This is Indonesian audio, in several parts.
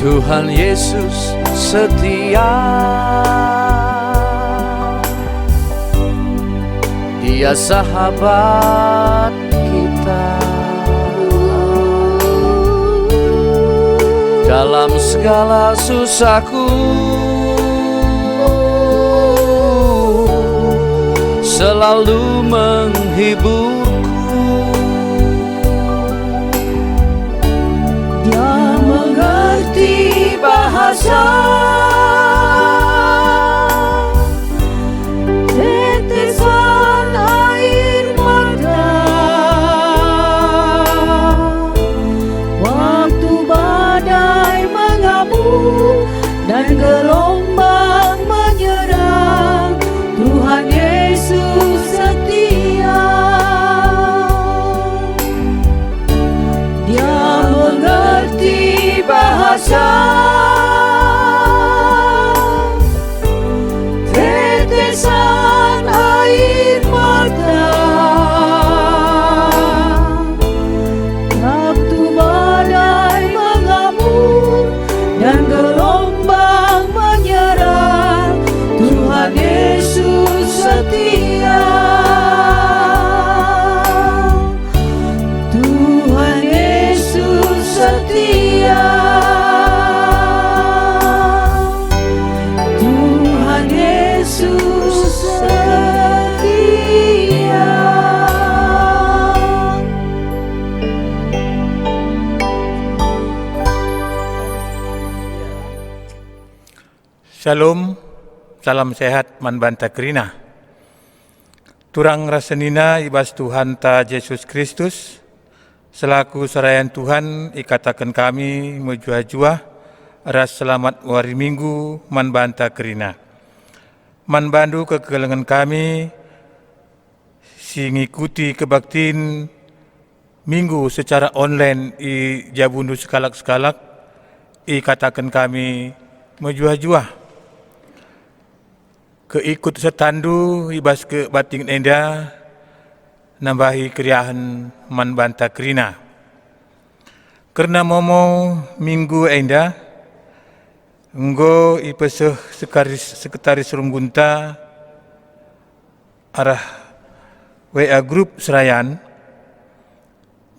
Tuhan Yesus setia, Dia sahabat kita. Dalam segala susahku selalu menghiburku. Dia mengerti bahasa tetesan air mata waktu badai mengamuk dan gelombang menyerang. Tuhan Yesus setia, Dia mengerti bahasa tetesan air mata waktu badai mengamuk dan gelombang menyerang. Tuhan Yesus setia, Tuhan Yesus setia, Tuhan Yesus setia. Shalom, salam sehat manbanta kerina. Turang rasenina ibas Tuhan ta Yesus Kristus, selaku serayan Tuhan ikatakan kami mejua-jua ras selamat wari minggu manbanta kerina. Manbandu kekelengan kami si ngikuti kebaktin minggu secara online i jabundu sekalak-sekalak ikatakan kami mejua-jua. Keikut setandu ibas ke bating enda nambahi keriahan manbanta kerina. Kerna momo minggu enda enggo ipeseh sekretaris Rumgunta arah WA grup serayan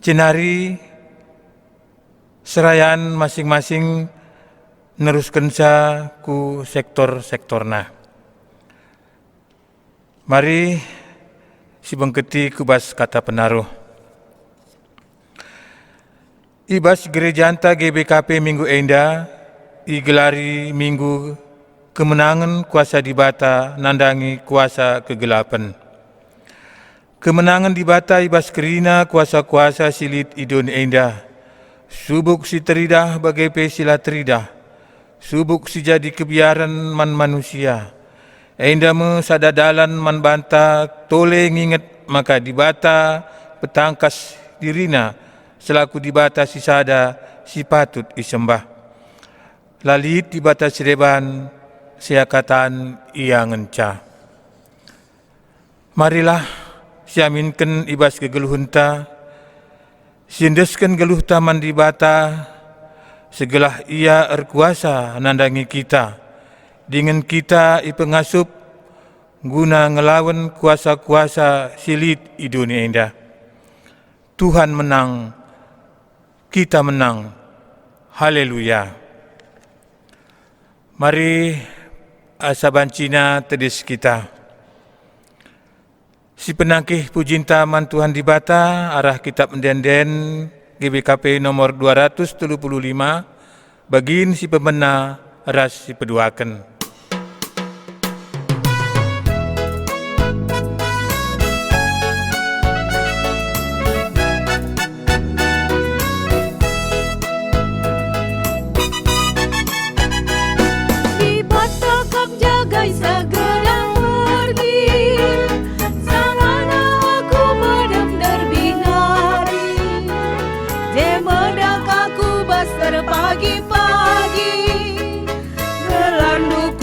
jenari serayan masing-masing neruskan sa ku sektor-sektorna. Mari si bengketi kubas kata penaruh. Ibas gereja anta GBKP minggu enda igelari minggu kemenangan kuasa dibata nandangi kuasa kegelapan. Kemenangan dibata ibas kerina kuasa-kuasa silit idun enda. Subuk si teridah bagai pesila teridah. Subuk si jadi kebiaran man manusia. Enda me sadadalan man banta tole nginget maka dibata petangkas dirina selaku dibata si sada si patut isembah. Lalit dibata sireban siakatan ia ngenca. Marilah siaminken ibas kegeluhunta sindesken geluh taman dibata segelah ia erkuasa nandangi kita. Dengan kita ipengasup guna ngelawan kuasa-kuasa silit di dunia indah. Tuhan menang, kita menang. Haleluya. Mari asabancina tedis kita. Si penangkih pujinta man Tuhan dibata arah kitab menden GBKP nomor 235 bagin si pemena ras si peduaken. Pagi-pagi ngelandu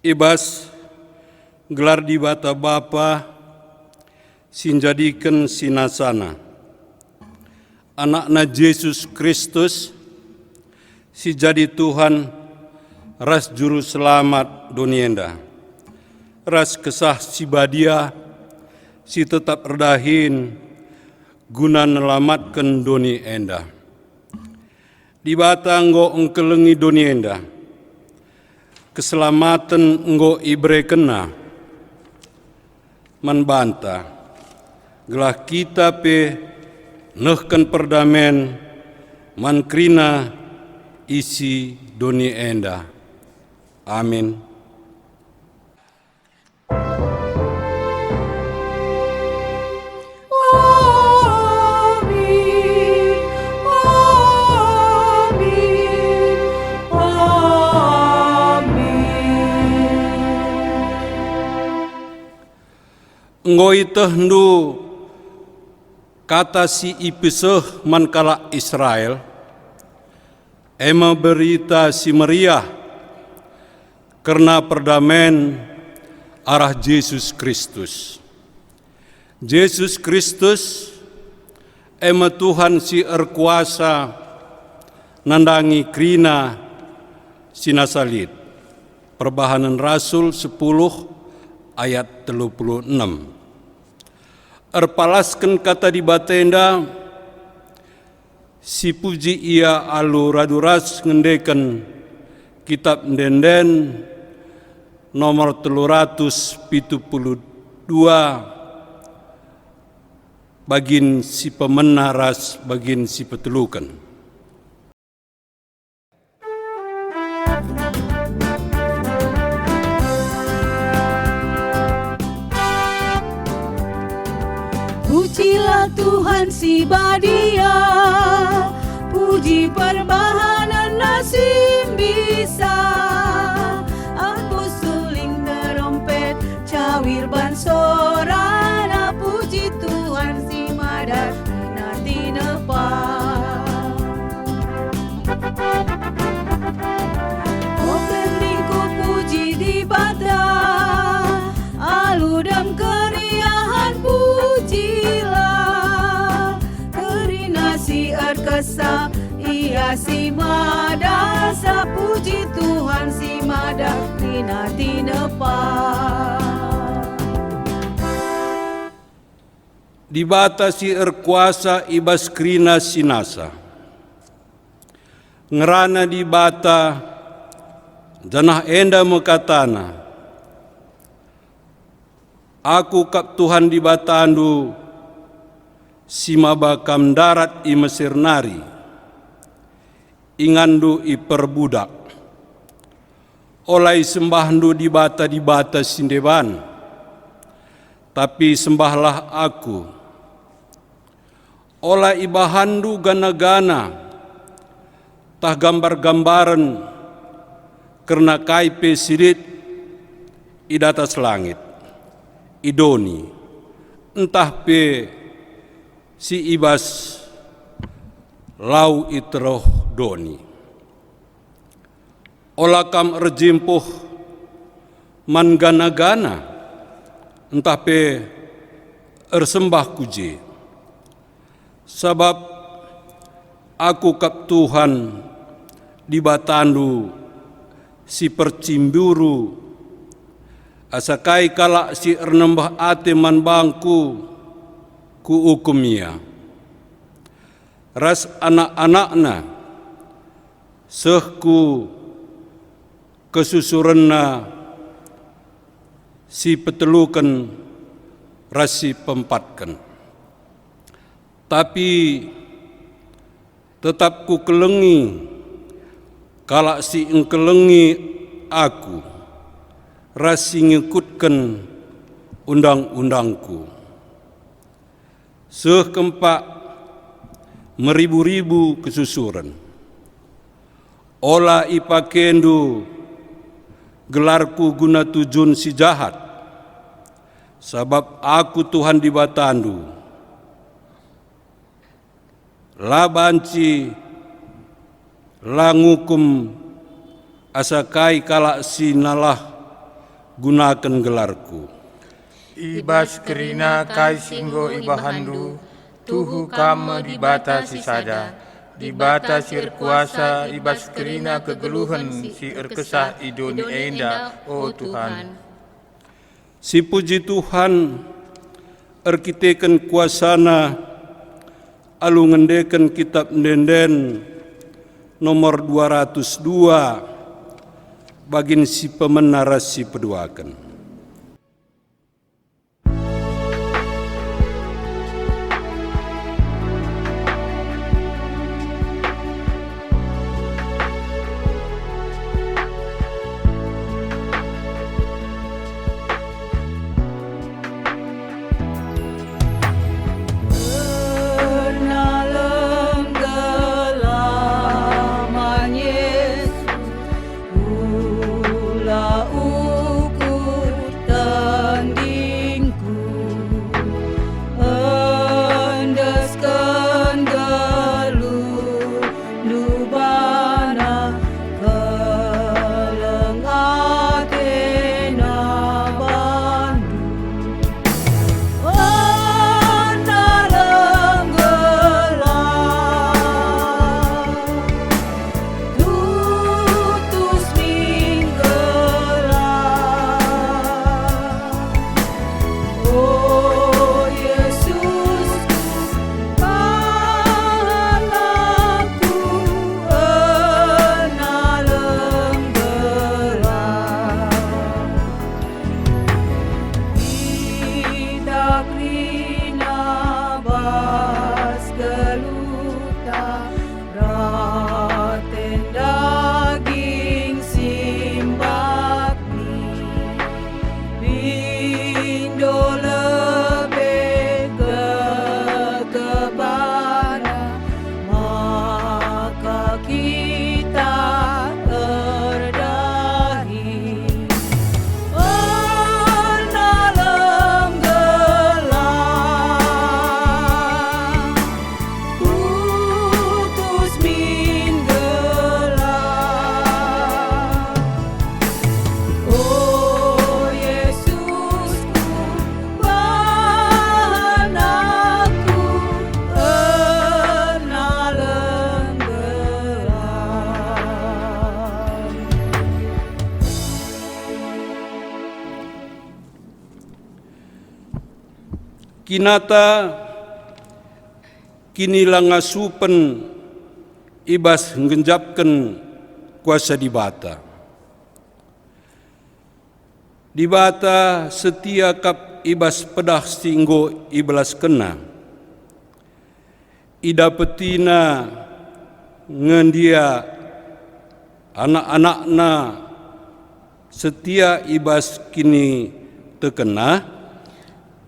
ibas gelar di bata Bapa sinjadikan sinasana anakna Yesus Kristus si jadi Tuhan ras juru selamat dunienda ras kesah si badia si tetap redahin guna nelamatkan doni enda di bata enggo engkelengi doni enda keselamatan enggo ibre kena manbanta gelah kita pe nehkan perdamen mankrina isi doni enda. Amin. Ngoi tehndu kata si ipiseh mankala Israel, ema berita si meriah karena perdamaian arah Yesus Kristus. Yesus Kristus ema Tuhan si erkuasa nandangi krina sinasalit. Perbahanan Rasul 10 ayat 36. Erpalaskan kata di batenda si puji ia alu raduras ngendekan kitab denden nomor 372 bagin si pemenaras bagin si petelukan. Pujilah Tuhan si badia, puji perbahanan nasim bisa. Aku suling terompet, cawir ban sorana, puji Tuhan si madar nanti nepa. Oh pendingku puji di bata, aludam keriahan pujilah. Kerina si erkesa, ia si madasa, puji Tuhan si madar rina tinepa. Di bata si erkuasa ibas krina sinasa. Ngerana di bata janah enda mekatana. Aku kap Tuhan di batandu si mabakam darat i Mesir nari. Ingandu i perbudak. Olai sembahdu di bata sindeban. Tapi sembahlah aku. Olai ibahandu gana-gana. Tah gambar-gambaran karena kaipe sirit i datas langit. Idoni entah pe si ibas lau itroh doni. Olakam erjimpuh man gana-gana entah pe ersembah kuji. Sebab aku kap Tuhan di batandu si percimburu asakai kalak si ernembah ate man bangku ku hukumia. Ras anak-anakna sehku kesusurenna si petelukan rasi pempatkan. Tapi tetap ku kelengi kalak si engkelengi aku rasi ngikutkan undang-undangku. Sekempak meribu-ribu kesusuran. Ola ipakendu gelarku guna tujun si jahat. Sebab aku Tuhan di batandu. La banci la ngukum asakai kalak si nalah gunakan gelarku. Ibas kerina kai singgo ibahandu, tuhu kama dibatasi sada. Dibatasi kuasa ibas kerina kegeluhan si erkesah idoni enda, oh Tuhan. Si puji Tuhan, erkitekan kuasana, alu ngendeken kitab Denden nomor 202, bagin si pemenarasi peduakan. Kinata kini langasupen ibas ngenjapkan kuasa dibata. Dibata setia kap ibas pedah singgo iblas kena. Ida petina ngendia anak-anakna setia ibas kini tekena.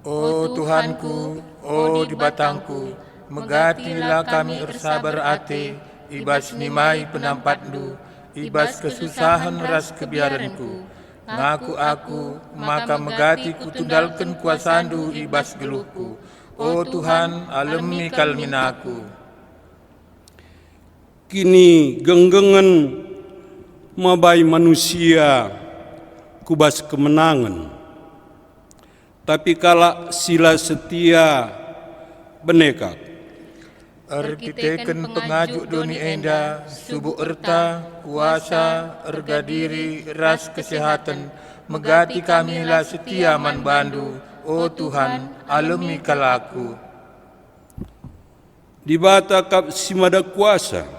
Oh Tuhanku, oh dibatangku, megatilah kami ersabar ate, ibas nimai penampatdu, ibas kesusahan ras kebiaranku. Ngaku aku, maka megati kutundalkan kuasandu ibas geluhku. Oh Tuhan, alemi kalminaku. Kini genggengan mabai manusia kubas kemenangan. Tapi kala sila setia benekak. Erkiteken pengajuk doni enda, subuh erta, kuasa, erga diri, ras kesehatan, megati kamilah setia man bandu, oh Tuhan, alemi kalaku. Dibata kap simada kuasa,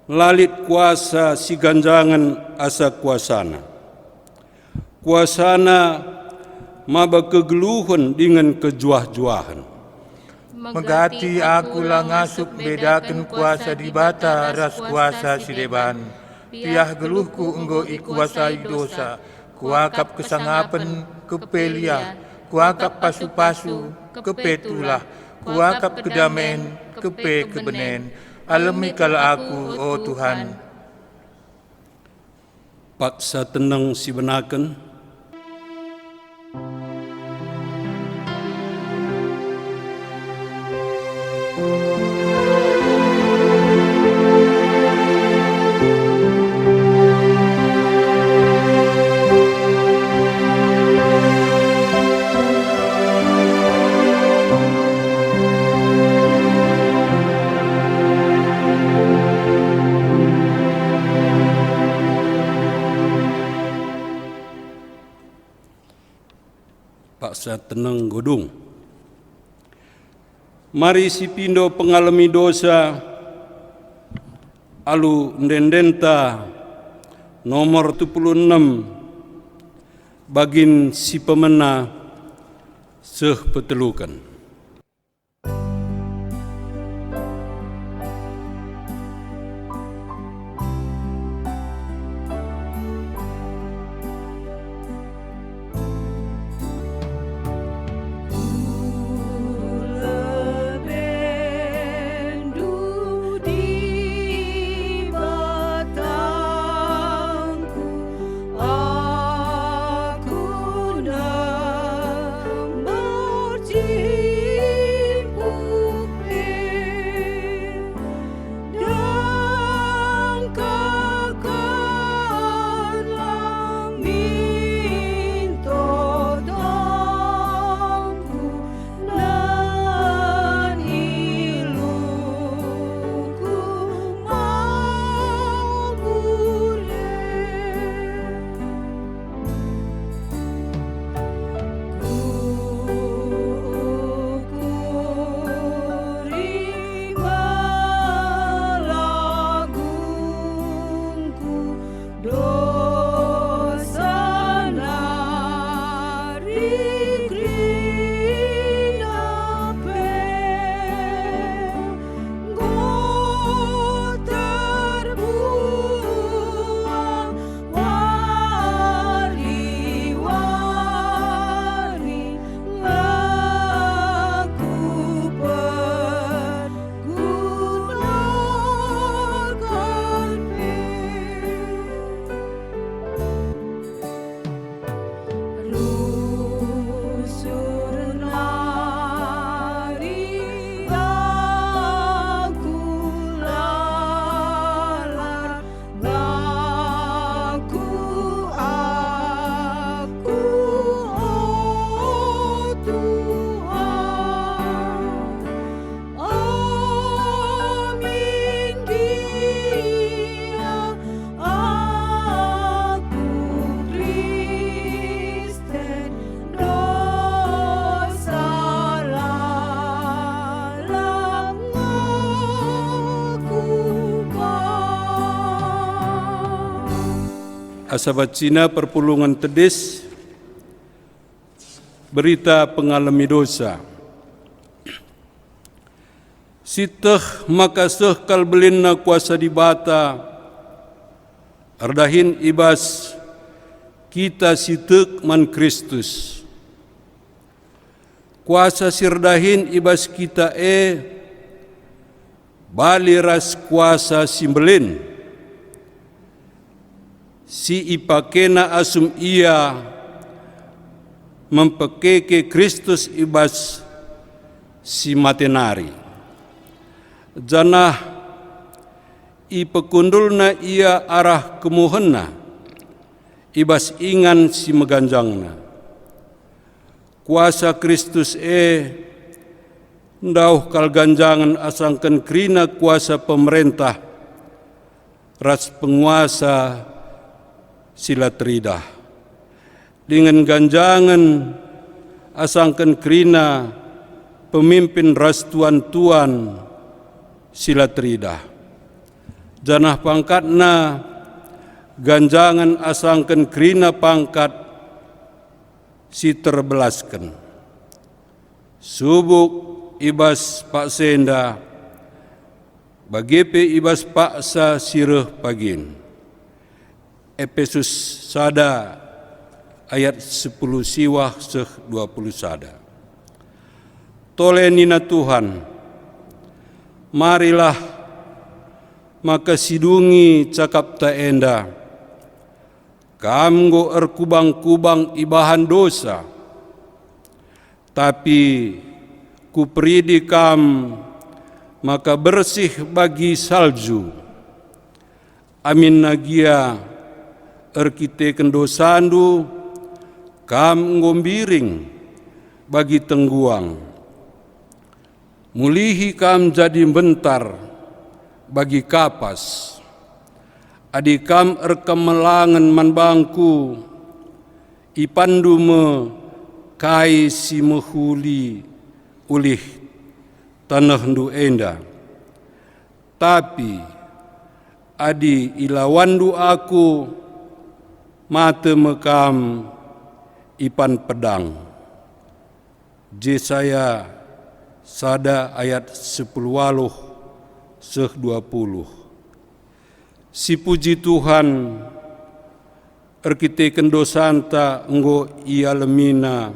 lalit kuasa si ganjangan asa kuasana. Kuasana maba kegeluhan dengan kejuah-juahan. Megati akulah ngasup bedakan kuasa dibata ras kuasa sideban. Piah geluhku enggo ikuasai dosa, kuakap kesangapen kepelia, kuakap pasu-pasu kepetulah, kuakap kedamen kepe kebenen. Alemi kala aku, oh Tuhan. Paksa tenang si benaken. paksa tenang godung. Mari si pindo pengalami dosa alu ndendenta nomor 76 bagin si pemena seh petelukan. Asabat Cina perpulungan tedis berita pengalami dosa. Siteh maka seh kalbelinna kuasa dibata ardahin ibas kita sitek man Kristus. Kuasa sirdahin ibas kita baliras kuasa simbelin. Si ipakena asum ia mempekeke Kristus ibas si matenari. Janah ipekundulna ia arah kemuhenna ibas ingan si meganjangna. Kuasa Kristus ndauh kal ganjangan asangken krina kuasa pemerintah ras penguasa sila teridah dengan ganjangan asangken krina pemimpin ras tuan-tuan sila teridah. Janah pangkatna ganjangan asangken krina pangkat si terbelaskan. Subuk ibas Pak Senda bagepe ibas paksa sireh pagin. Efesus sada ayat 10 siwah seh 20 sada. Tolenina Tuhan, marilah maka sidungi cakap ta enda, kamgo erkubang-kubang ibahan dosa, tapi kupridi kam maka bersih bagi salju. Amin nagia erkite kendosandu kam ngombiring bagi tengguang. Mulihi kam jadi bentar bagi kapas. Adi kam erkemelangan manbangku ipandu me kai si mehuli ulih tanah ndu enda. Tapi adi ilawandu aku mate mekam ipan pedang. Jesaya sada ayat 10 seh 20. Si puji Tuhan erkite kendosanta enggo ia lemina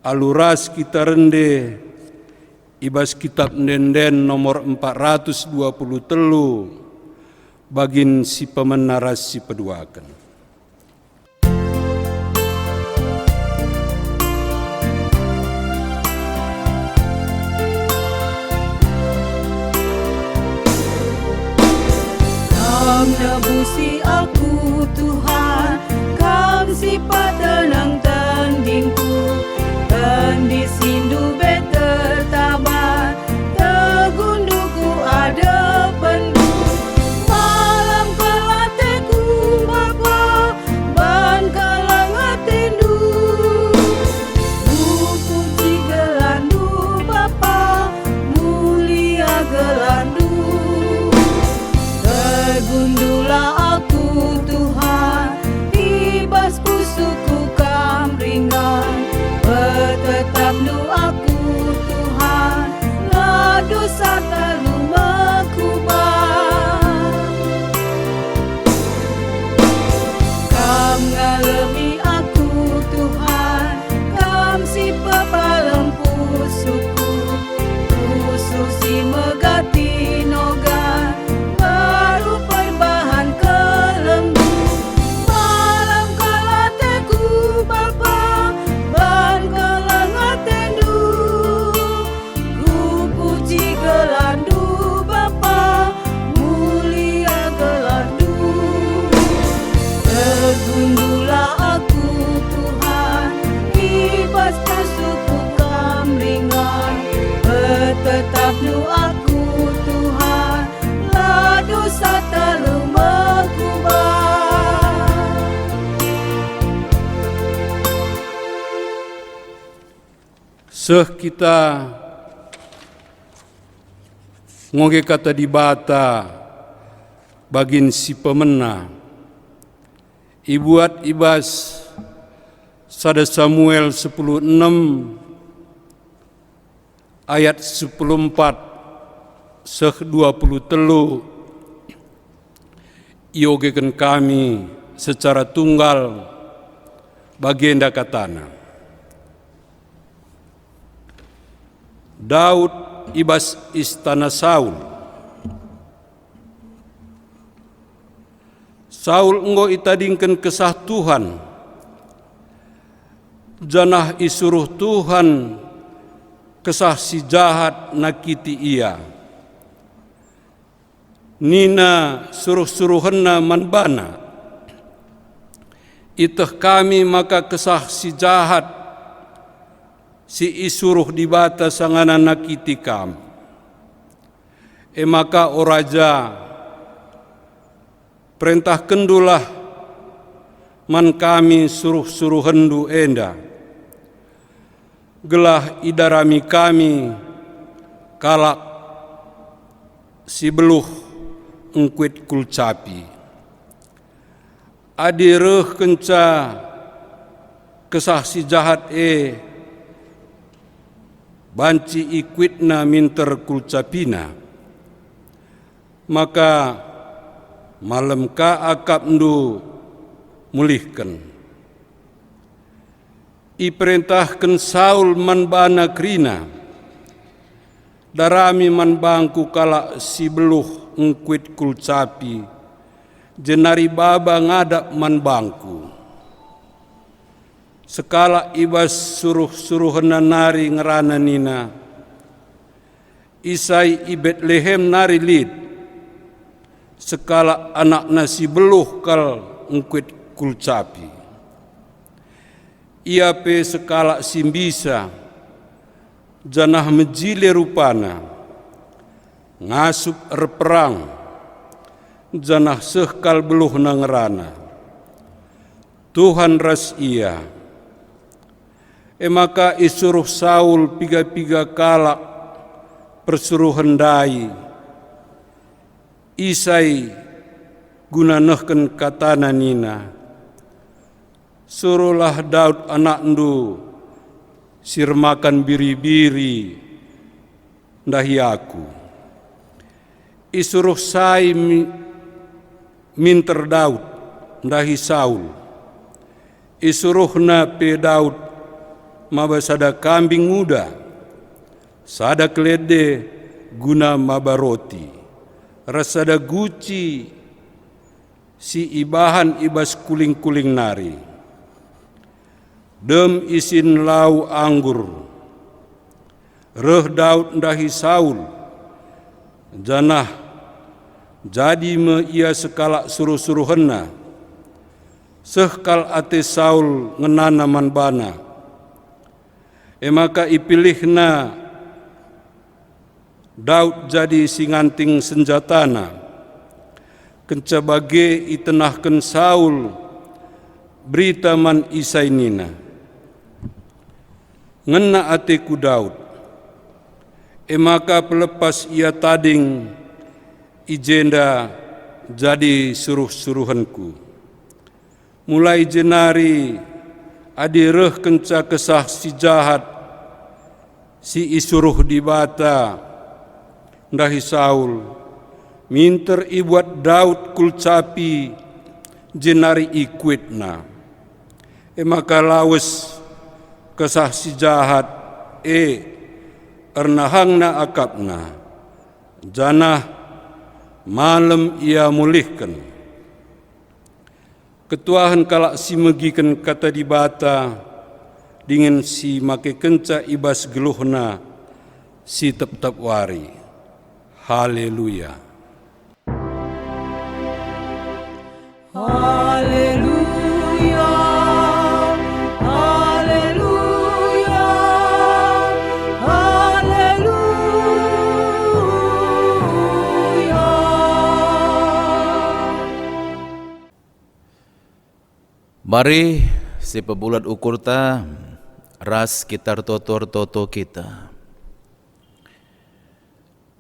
aluras kita rende ibas kitab Nenden nomor 423 bagin si pemenaras si peduakan. Kam nebusi aku Tuhan, kam si patenang tandingku, dan di sindu beter tabat, tegunduku ada pendu. Malam kelateku Bapa, ban kalang atendu, puji gelandu Bapa, mulia gelandu. Tergundulah aku Tuhan, ibas pusuku kam ringan. Bertetap lu aku Tuhan, la dosa lalu mekubah. Kam ngalemi aku Tuhan, kam si pepalem pusuku, pusu si megati nogan, baru perbahan kelembu. Malam kalateku Bapa, ban kalang atendu, ku puji gelandu Bapa, mulia gelandu. Tergundulah aku Tuhan, ibas pusuku kam ringan. Bertetap lu aku Tuhan, la dosa talu mekubah. Seh kita ngoge kata di bata bagin si pemena ibuat ibas sada Samuel 10:6 ayat 10:4 seh 23 iogekan kami secara tunggal bagenda katana. Daud ibas istana Saul. Saul enggo itadingkan kesah Tuhan, janah isuruh Tuhan kesah si jahat nakiti ia. Nina suruh-suruhenna manbana. Iteh kami maka kesah si jahat si isuruh di bata sangana nakiti kam. Maka o raja perintah kendulah man kami suruh-suruh hendu enda. Gelah idarami kami kalak si beluh engkuit kulcapi. Adireh kenca kesah si jahat banci ikwitna minter kulcapina. Maka malam ka akap ndu mulihkan. Iperintahkan Saul manbana krina, darami manbangku kala si beluh engkuit kulcapi, jenari baba ngadap manbangku. Sekala ibas suruh-suruhna nari ngerana nina, isai i Betlehem nari lid, sekala anak nasi beluh kal engkuit kulcapi. Ia pe sekala simbisa, janah mejile rupana, ngasup erperang, janah sehkal beluh na ngerana. Tuhan ras ia, Maka isuruh Saul piga-piga kalak persuruhan dai isai guna nehken katana nina, suruhlah Daud anak ndu sirmakan biri-biri ndahi aku. Isuruh sai minter Daud ndahi Saul. Isuruhna pe Daud maba sada kambing muda, sada kelede guna maba roti, rasada guci si ibahan ibas kuling-kuling nari. Dem isin lau anggur, reh Daud ndahi Saul, janah jadi me ia sekala suruh-suruhenna, sehkal ate Saul ngenana manbana. Maka ipilihna Daud jadi singanting senjatana, kenca bage itenahken Saul berita man isai nina. Ngena ateku Daud, maka pelepas ia tading ijenda jadi suruh-suruhanku. Mulai jenari adireh kenca kesah si jahat si isuruh dibata ndahi Saul, minter ibuat Daud kulcapi jenari ikwitna. Maka lawes kesah si jahat ernahangna akapna, janah malam ia mulihkan. Ketuahan kalak si megikan kata dibata, dengan si make kenca ibas geluhna si tep-tep wari. Haleluya. Haleluya, haleluya, haleluya. Mari si pebulat ukur ta ras kitar totor toto kita.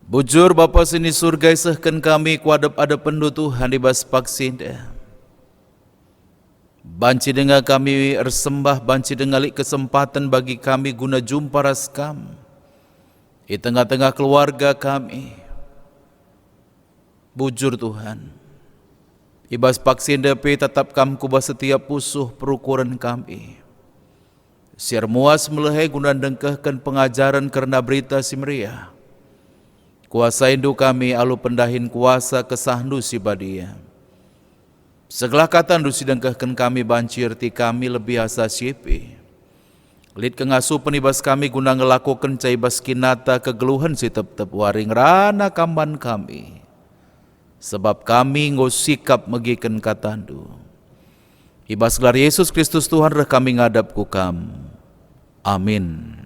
Bujur Bapa sini surga sehken kami kuadap ada pendu Tuhan di bas paksin deh. Banci dengar kami ersembah, banci dengali kesempatan bagi kami guna jumpa raskam di tengah-tengah keluarga kami. Bujur Tuhan, ibas paksin depi tetap kam kubah setiap pusuh perukuran kami. Siar muas melehai guna dengkehkan pengajaran karena berita si meriah. Kuasa indu kami alu pendahin kuasa kesahnu si badia. Segala kata ndu si dengkehkan kami bancir ti kami lebih asa siepi. Lid kengasuh penibas kami guna ngelakukan caibas kinata kegeluhan si tep-tep waring rana kamban kami. Sebab kami ngosikap megikan katandu. Ibas gelar Yesus Kristus Tuhan reh kami ngadap kukam. Amin.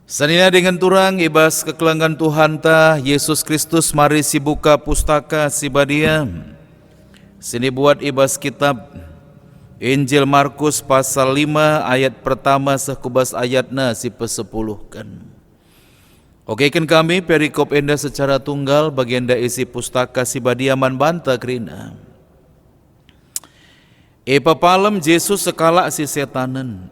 Sanina dengan turang ibas kekelangan Tuhan ta Yesus Kristus mari si buka pustaka si badia. Sini buat ibas kitab Injil Markus pasal 5 ayat pertama sekubas ayatna si pesepuluhkan. Okekan kami perikop enda secara tunggal bagian da isi pustaka si badiaman banta kerina. Papalem Yesus sekala si setanen.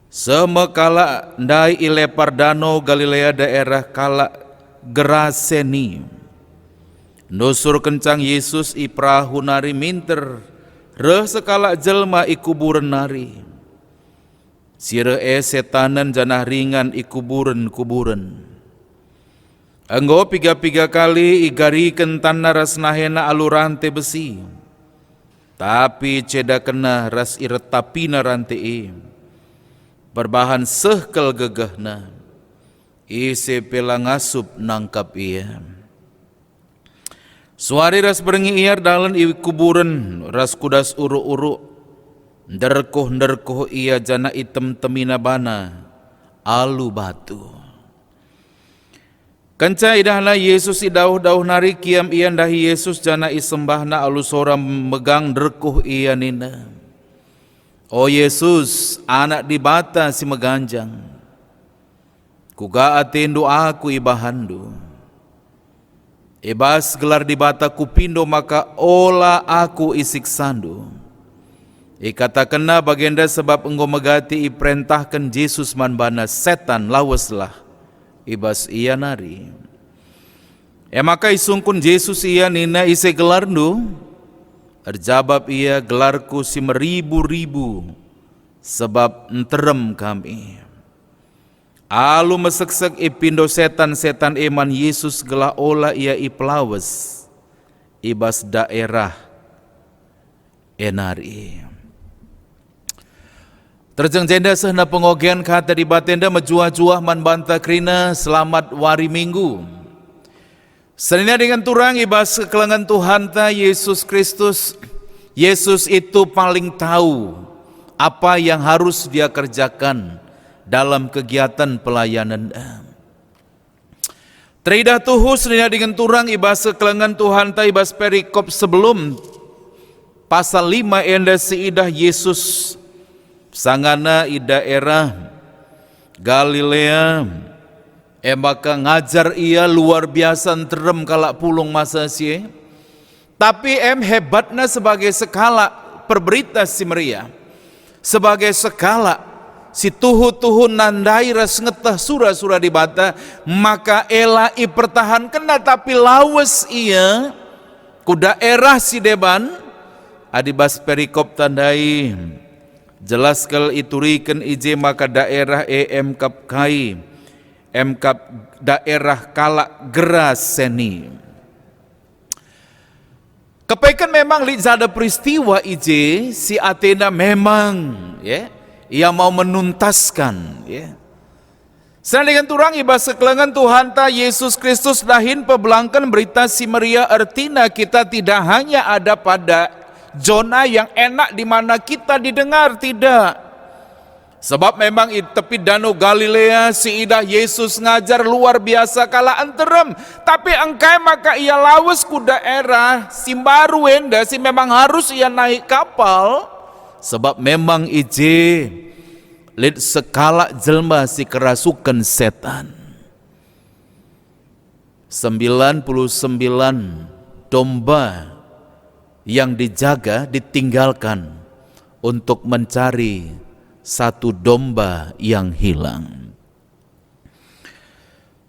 Semekala ndai ilepar danau Galilea daerah kala Geraseni. Nusur kencang Yesus i perahu nari minter. Reh sekala jelma i kuburan nari. Sire setanen janah ringan i kuburan. Anggo piga-piga kali i gariken tanah rasnahena alu rante besi. Tapi ceda kena ras iretapina rantai. Perbahan sehkel gegahna. Ise pela ngasup nangkap ia. Suari ras berengi iar dalan i kuburan ras kudas uru-uru. Nderkoh ia jana item temina bana alu batu. Kanca idahna Yesus idauh-dauh nari kiam ian dahi Yesus jana isembahna alu soram megang derkuh ia nina. O Yesus, anak di bata si meganjang, kuga atin doaku ibahandu. Ibas gelar di bata kupindo maka ola aku isik sandu. Ikata kena bagenda sebab engkau megati iperintahkan Yesus manbana setan lawaslah. Ibas ia nari. Maka isungkun Yesus ia nina ise gelarnu. Erjabab ia gelarku si meribu-ribu sebab enterem kami. Alu meseksek ipindo setan-setan eman Yesus gelah ola ia ipelawes ibas daerah enari. Terjeng jenda sehna pengogian kata di batenda menjuah-juah man banta krina selamat wari minggu. Senina dengan turang ibas kekelangan Tuhan ta Yesus Kristus. Yesus itu paling tahu apa yang harus dia kerjakan dalam kegiatan pelayanan. Teridah tuhu senina dengan turang ibas kekelangan Tuhan ta ibas perikop sebelum pasal 5 enda seidah Yesus sangana i daerah Galilea. Maka ngajar ia luar biasa terem kalak pulung masa sie. Tapi hebatnya sebagai sekala perberita si Maria. Sebagai sekala si tuhu-tuhu nandai ras ngetah surah-surah di bata. Maka ela ipertahankan tapi lawas ia ku daerah si deban. Adibas perikop tandai. Jelas kal iturikan ije maka daerah kap kai. Kap daerah kalak Geraseni. Kepaikan memang lihat peristiwa ije si Athena memang ya ia mau menuntaskan ya. Dengan turang ibas sekelangan Tuhan ta Yesus Kristus dahin pebelangkan berita si Maria artina kita tidak hanya ada pada zona yang enak di mana kita didengar, tidak. Sebab memang di tepi danau Galilea si idah Yesus ngajar luar biasa kala anterem. Tapi engkai maka ia lawas ku daerah Simbaru enda si memang harus ia naik kapal. Sebab memang ije lid sekala jelma si kerasukan setan. 99 domba yang dijaga ditinggalkan untuk mencari satu domba yang hilang.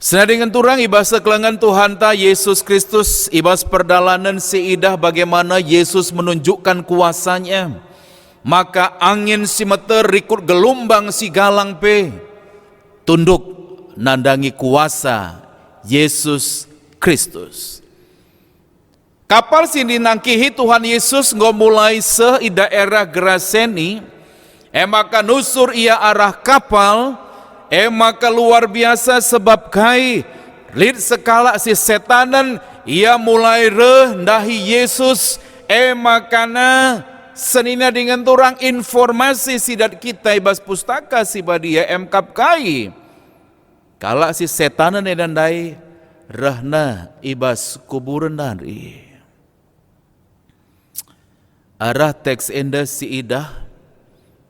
Senaddengan turang ibas kelangan Tuhan ta Yesus Kristus ibas perdalanan seidah bagaimana Yesus menunjukkan kuasanya. Maka angin si meter rikut gelombang si galang pe tunduk nandangi kuasa Yesus Kristus. Kapal sini nangkihi Tuhan Yesus ngomulai se daerah Geraseni. Maka nusur ia arah kapal. Maka luar biasa sebab kai lid sekala si setanan ia mulai rendahi Yesus. Makana senina dengan turang informasi sidat kita ibas pustaka si badia kap kai kala si setanan edandai rahna ibas kuburan dari arah teks enda si idah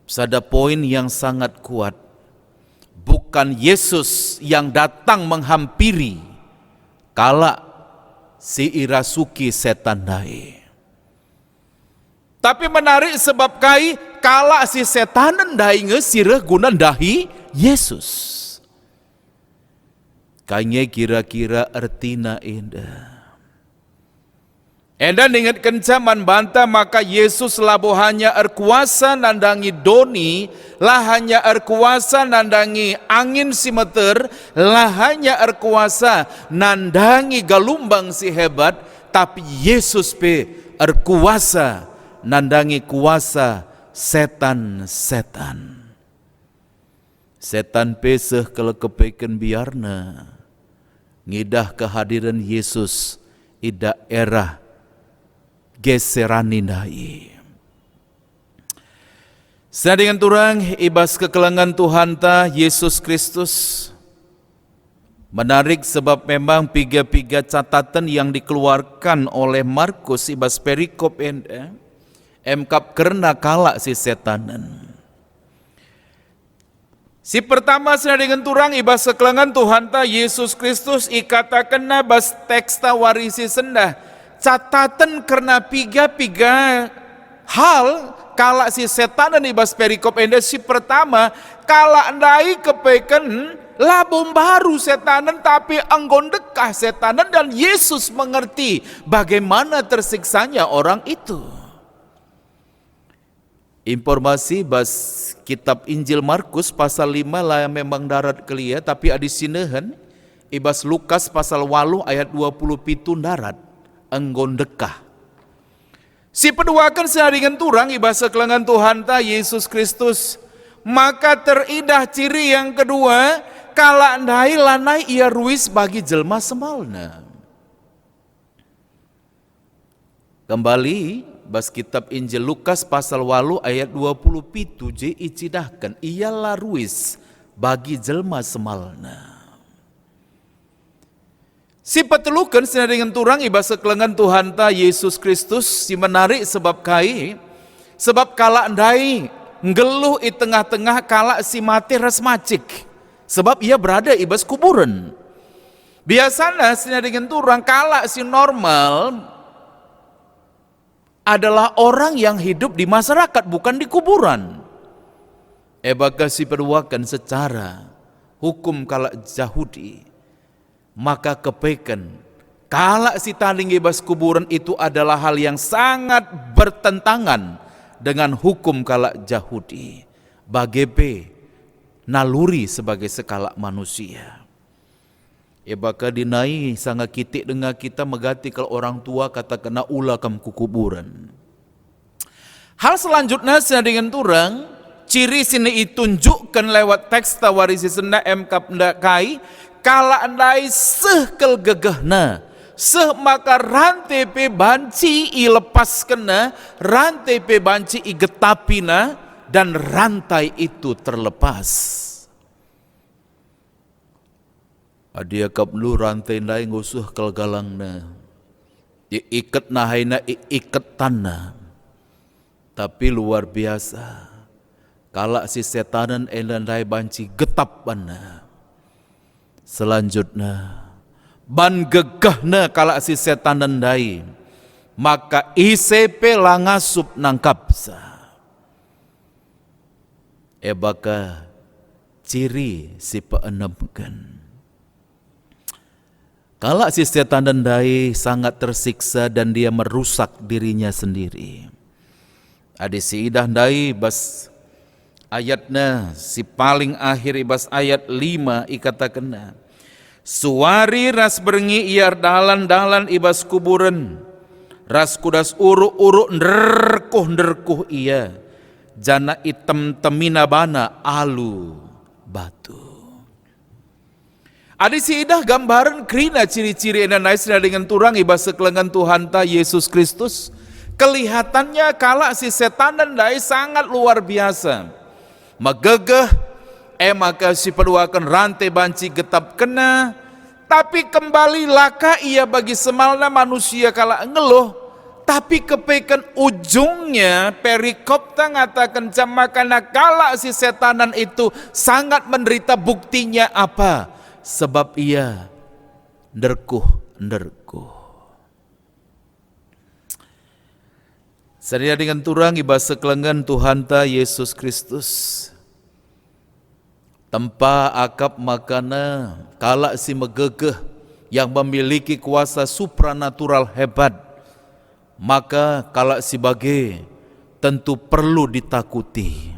sada poin yang sangat kuat. Bukan Yesus yang datang menghampiri kala si irasuki setan dai. Tapi menarik sebab kai kala si setanan dai ngesireh guna dahi Yesus. Kayaknya kira-kira artina indah. Enda ingat kencaman banta maka Yesus labo hanya erkuasa nandangi doni, lah hanya erkuasa nandangi angin si meter, lah hanya erkuasa nandangi galumbang si hebat, tapi Yesus pe erkuasa nandangi kuasa setan-setan. Setan pe seh kalau kepeken biarna ngidah kehadiran Yesus di daerah Geseranindai. Dengan turang ibas kekelangan Tuhan ta Yesus Kristus menarik sebab memang piga-piga catatan yang dikeluarkan oleh Markus ibas perikop enda Emkap karena kalak si setanan. Si pertama sana dengan turang ibas sekelangan Tuhan ta Yesus Kristus ikatakan bas teksta warisi sendah. Catatan karena piga hal kalak si setanan ibas perikop enda. Si pertama kalak ndai kepeken labom baru setanan tapi anggon dekah setanan dan Yesus mengerti bagaimana tersiksanya orang itu. Informasi bas kitab Injil Markus pasal 5 lah yang memang darat kelia tapi adi sinehan ibas Lukas pasal 8 ayat 27 darat anggon dekah. Si peduakan seharingan turang ibas sekelangan Tuhan ta Yesus Kristus. Maka teridah ciri yang kedua, kala ndai lanai ia ruis bagi jelma semalna. Kembali bas kitab Injil Lukas pasal 8 ayat 27 je icidahkan ialah ruis bagi jelma semalna. Si petelukan dengan turang ibas sekelangan Tuhan ta Yesus Kristus si menarik sebab kala ndai ngeluh i tengah-tengah kala si mati ras macik sebab ia berada ibas kuburan. Biasanya dengan turang kala si normal adalah orang yang hidup di masyarakat bukan di kuburan. Baka si perwakan secara hukum kala Yahudi maka kepeken kala si taling ibas kuburan itu adalah hal yang sangat bertentangan dengan hukum kala Yahudi. Bagebe naluri sebagai sekala manusia. Baka dinai sangat kitik dengan kita megati kalau orang tua kata kena ulah kam kuburan. Hal selanjutnya dengan turang ciri sini ditunjukkan lewat teks tawarisi senda emkap kai kala andai sehkel gegehna seh maka rantai pe banci i lepas kena rantai pe banci i getapina dan rantai itu terlepas. Adia kaplu rantai nai ngusuh kel galangna iikat nahaina iikat tanah. Tapi luar biasa kala si setanan elandai banci getap bana. Selanjutnya ban gegahna kala si setanan dai maka ICP langasup nangkapsa. Baka ciri si peenemkan. Kala si setanan dai sangat tersiksa dan dia merusak dirinya sendiri. Adi si idah dai bas ayatnya si paling akhir bas ayat 5 ikatakanna. Suari ras berengi iar dalan-dalan ibas kuburan. Ras kudas uruk-uruk nderkuh ia. Jana item temina bana alu batu. Adi si idah gambaran krina ciri-ciri ena naisna dengan turang ibas sekelengan Tuhan ta Yesus Kristus. Kelihatannya kala si setanan dai sangat luar biasa. Megegeh maka si peduakan rantai banci getap kena. Tapi kembali laka ia bagi semalna manusia kala ngeluh. Tapi kepekan ujungnya perikop ngatakan jamakana kala si setanan itu sangat menderita. Buktinya apa? Sebab ia nderkuh. Seria dengan turang ibas sekelengan Tuhan ta Yesus Kristus. Tempa akap makana kala si megegeh yang memiliki kuasa supranatural hebat. Maka kala si bage tentu perlu ditakuti.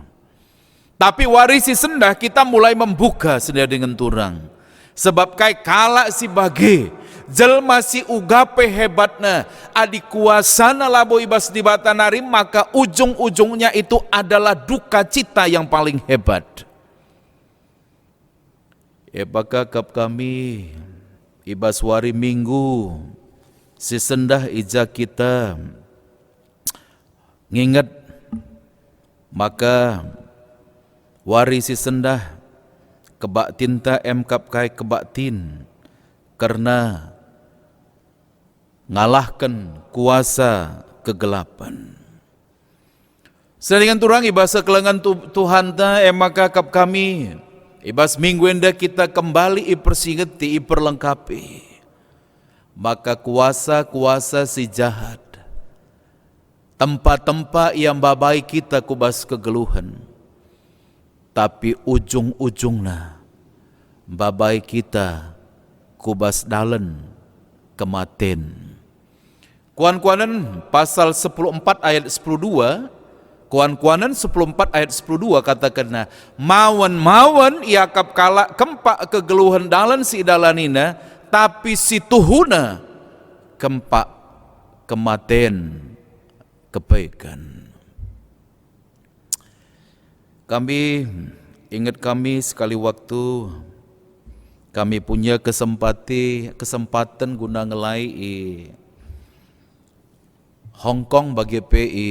Tapi warisi sendah kita mulai membuka sedia dengan turang. Sebab kai kala si bage jelma si ugape hebatna adi kuasana labo ibas di batanari maka ujung-ujungnya itu adalah duka cita yang paling hebat. Baka kap kami ibas wari minggu si sendah ija kita nginget maka wari si sendah kebak tinta emkap kai kebak tin karena ngalahkan kuasa kegelapan. Sedangkan turang ibas kelengan Tuhan ta maka kap kami ibas minggu enda kita kembali ipersingeti iperlengkapi. Maka kuasa-kuasa si jahat, tempat-tempat yang babai kita kubas kegeluhan, tapi ujung-ujungna babai kita kubas dalen kematen. Kuan-kuanan pasal 14 ayat 12, Kuan-kuanan 14 ayat 12 katakanna, mawan-mawan ia kap kalak kempak kegeluhan dalan si dalanina, tapi si tuhuna kempak kematen kebaikan. Kami ingat kami sekali waktu kami punya kesempatan guna ngelai Hong Kong bagi PI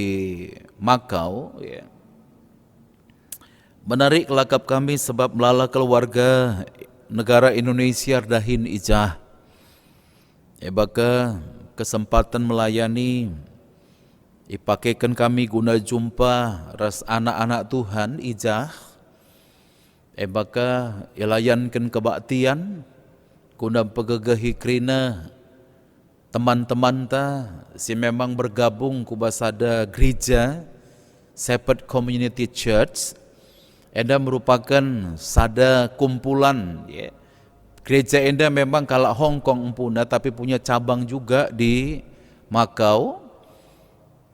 Macau, ya. Menarik kelakap kami sebab melala keluarga negara Indonesia dahin ijah. Baka kesempatan melayani ipakaikan kami guna jumpa ras anak-anak Tuhan ijah. Baka ilayankan kebaktian guna pegegahi krina teman-teman ta si memang bergabung kubasada gereja Shepherd Community Church. Enda merupakan sada kumpulan, ya. Gereja enda memang kalau Hong Kong empuna tapi punya cabang juga di Macau.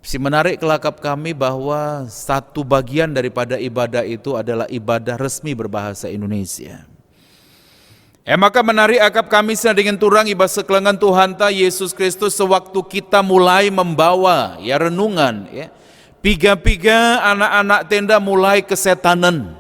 Si menarik kelakap kami bahwa satu bagian daripada ibadah itu adalah ibadah resmi berbahasa Indonesia. Maka menarik akap kami dengan turang ibas sekelengan Tuhan ta Yesus Kristus sewaktu kita mulai membawa ya renungan, ya. Piga-piga anak-anak tenda mulai kesetanan.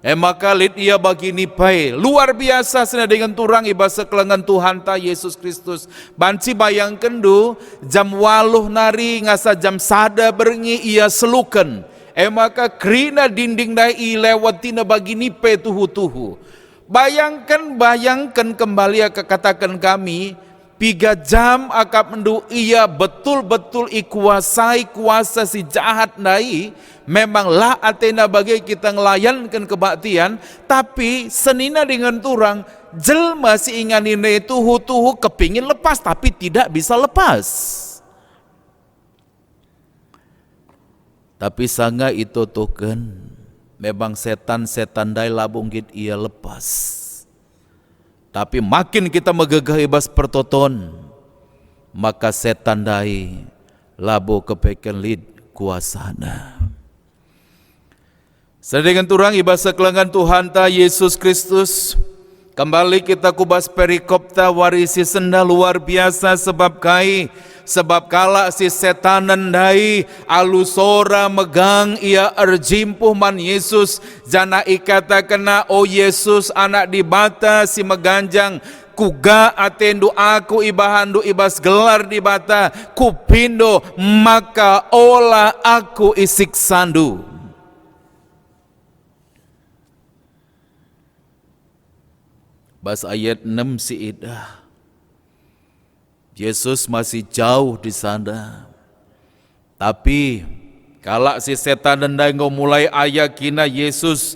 Maka lid ia bagi nipai luar biasa dengan turang ibas sekelengan Tuhan ta Yesus Kristus. Banci bayangkan du jam 8 nari ngasa jam sada berngi ia selukan. Maka krina dinding dai lewatina bagi nipai tuhu-tuhu. Bayangkan kembali ke katakan kami 3 jam akap mendu ia betul-betul ikuasai kuasa si jahat nai. Memang lah atena bagi kita ngelayankan kebaktian, tapi senina dengan turang jelma si inganina itu tuhu kepingin lepas tapi tidak bisa lepas. Tapi sanga itu token memang setan-setan dai labung git ia lepas. Tapi makin kita megegah ibas pertoton, maka setan dai labo kepeken lid kuasana. Sedangkan turang ibas sekelengan Tuhan ta Yesus Kristus, kembali kita kubas perikopta warisi senda luar biasa sebab kala si setanan dai alusora megang ia erjimpuh man Yesus jana ikata kena o Yesus anak dibata si meganjang kuga atendu aku ibahandu ibas gelar dibata kupindo maka olah aku isik sandu. Bas ayat 6 si idah. Yesus masih jauh di sana. Tapi kalau si setan dendai mulai ayakina Yesus,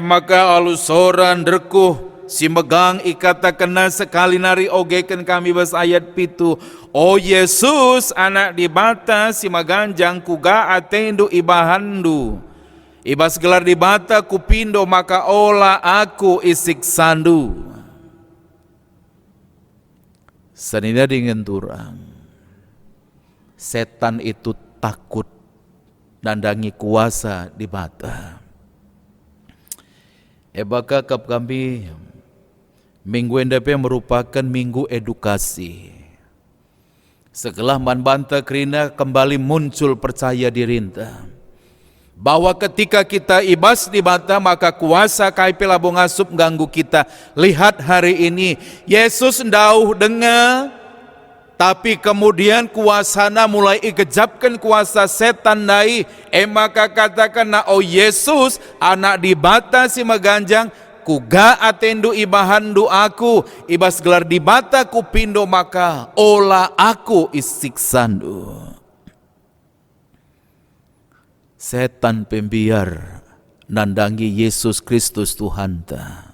maka alusoran derkuh si megang ikata kena sekali nari ogekan kami bas ayat 7. O Yesus anak dibata si maganjang kuga atendu ibahandu. Ibas gelar dibata kupindo maka olah aku isik sandu. Senina dengan turang, setan itu takut nandangi kuasa di mata. Baka kap kami minggu NDP merupakan minggu edukasi. Setelah manbanta krina kembali muncul percaya dirinta. Bahwa ketika kita ibas di mata maka kuasa kaipe labung asup ganggu kita. Lihat hari ini Yesus ndauh dengar, tapi kemudian kuasana mulai ikejapkan kuasa setan dai. Maka katakan na o Yesus anak dibata si meganjang kuga atendu ibahandu aku ibas gelar dibata kupindo maka olah aku isik sandu. setan pembiar nandangi Yesus Kristus Tuhan ta.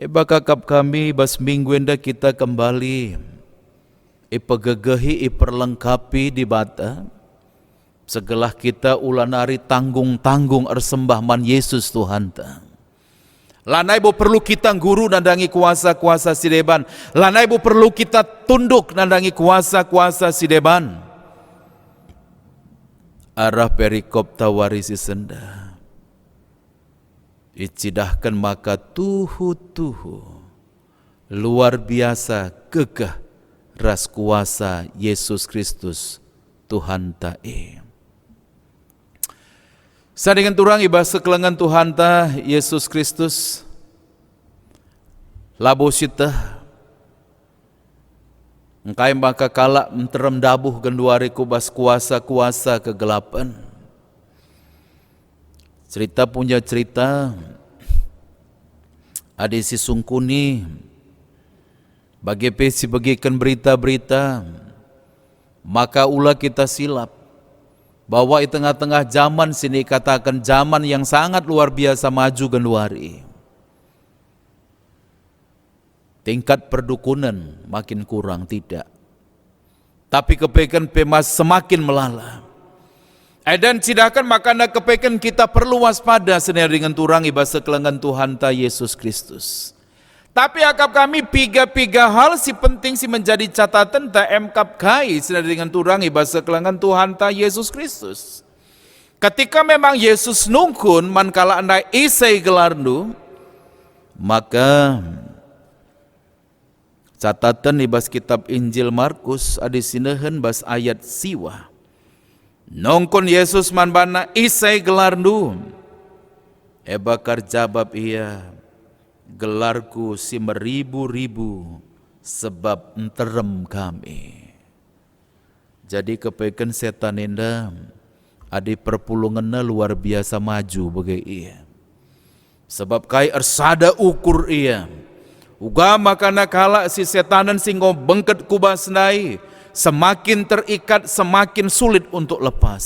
Bakakap kami bas minggu enda kita kembali ipegegehi iperlengkapi di bata segelah kita ulanari tanggung-tanggung ersembah man Yesus Tuhan ta. Lanai bo perlu kita guru nandangi kuasa-kuasa sideban. Lanai bo perlu kita tunduk nandangi kuasa-kuasa sideban. Arah perikop tawarisi senda. Icidahkan maka tuhu-tuhu luar biasa gagah ras kuasa Yesus Kristus Tuhan tae. Sadingan turang ibas sekelengan Tuhan ta Yesus Kristus labo sita engkai maka kalak menterem dabuh genduari kubas kuasa-kuasa kegelapan. Cerita punya cerita ada si sungkuni bagi pesi bagikan berita-berita maka ulah kita silap bahwa di tengah-tengah zaman sini katakan zaman yang sangat luar biasa maju genduari. Tingkat perdukunan makin kurang tidak. Tapi kepekan pemas semakin melala. Dan cidakan makana kepekan kita perlu waspada senar dengan turang ibas sekelengan Tuhan ta Yesus Kristus. Tapi akap kami piga-piga hal si penting si menjadi catatan ta emkap kai senar dengan turang ibas sekelengan Tuhan ta Yesus Kristus. Ketika memang Yesus nungkun mankala anda isai gelarnu, maka catatan ibas kitab Injil Markus adi sinehen bas ayat siwa. Nongkon Yesus manbana isai gelarnu. Bakar jawab ia, gelarku si meribu-ribu sebab enterem kami. Jadi kepekan setan enda adi perpulungannya luar biasa maju bagai ia. Sebab kai ersada ukur ia. Uga makana kala si setanan singgo bengket kubas nai, semakin terikat, semakin sulit untuk lepas.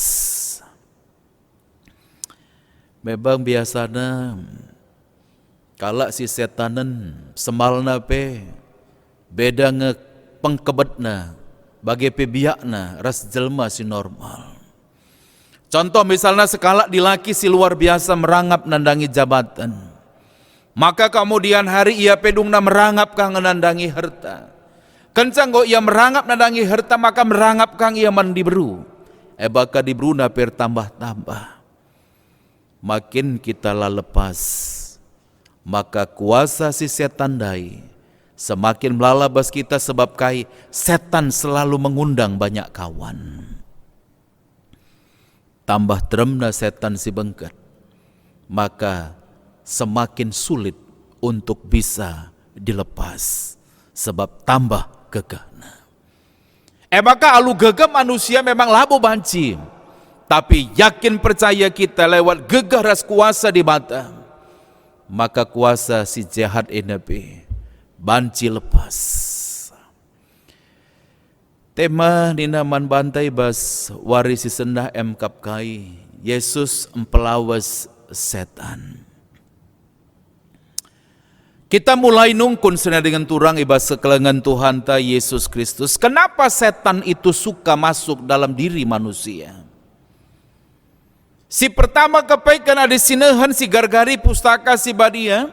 Memang biasanya kala si setanan semalna pe beda nge pengkebetna bagi pebiakna ras jelma si normal. Contoh misalnya sekala dilaki si luar biasa merangap nandangi jabatan. Maka kemudian hari ia pedungna merangap kang nandangi harta. Kencang go ia merangap nandangi harta maka merangap kang ia mandi beru. Baka diberuna per tambah-tambah. Makin kita lah lepas, maka kuasa si setan dai semakin melalabas kita sebab kai setan selalu mengundang banyak kawan. Tambah teremna setan si bengket, maka semakin sulit untuk bisa dilepas sebab tambah gegana. Maka alu gegah manusia memang labo banci, tapi yakin percaya kita lewat gegah ras kuasa di mata, maka kuasa si jahat enepe banci lepas. Tema ninaman bantai bas warisi sendah emkap kai Yesus empelawas setan. Kita mulai nungkun senang dengan turang ibas sekelengan Tuhan ta Yesus Kristus. Kenapa setan itu suka masuk dalam diri manusia? Si pertama kepaikan ada sinehan si gargari pustaka si badia.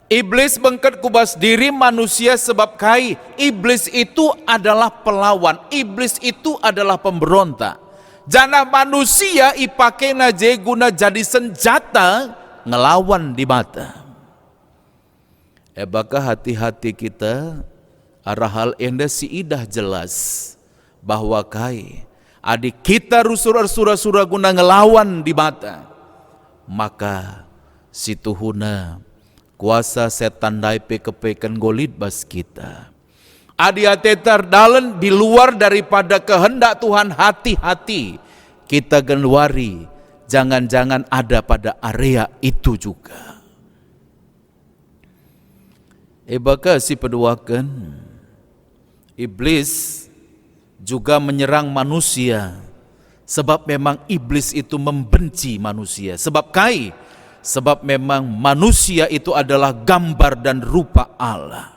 Iblis bengket kubas diri manusia sebab kai iblis itu adalah pelawan. Iblis itu adalah pemberontak. Jana manusia ipake naje guna jadi senjata ngelawan di mata. Baka hati-hati kita arah hal enda si idah jelas bahwa kai adik kita rusura-sura guna ngelawan di mata, maka si tuhuna kuasa setan daipe kepekan golid bas kita. Adi atetar dalan di luar daripada kehendak Tuhan, hati-hati kita genwari jangan-jangan ada pada area itu juga. Baka si peduakan iblis juga menyerang manusia Sebab memang iblis itu membenci manusia. Sebab memang manusia itu adalah gambar dan rupa Allah.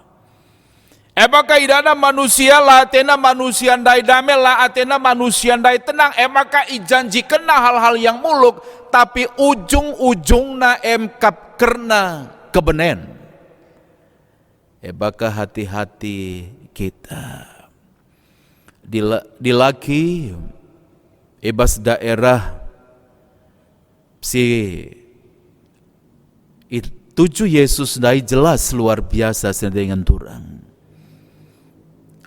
Maka idana manusia lah atena manusia andai damai lah atena manusia andai tenang. Maka ijanji kena hal-hal yang muluk, tapi ujung-ujungna kap kerna kebenen. Maka hati-hati kita. Dilaki ibas daerah si tujuh Yesus dai jelas luar biasa dengan turang.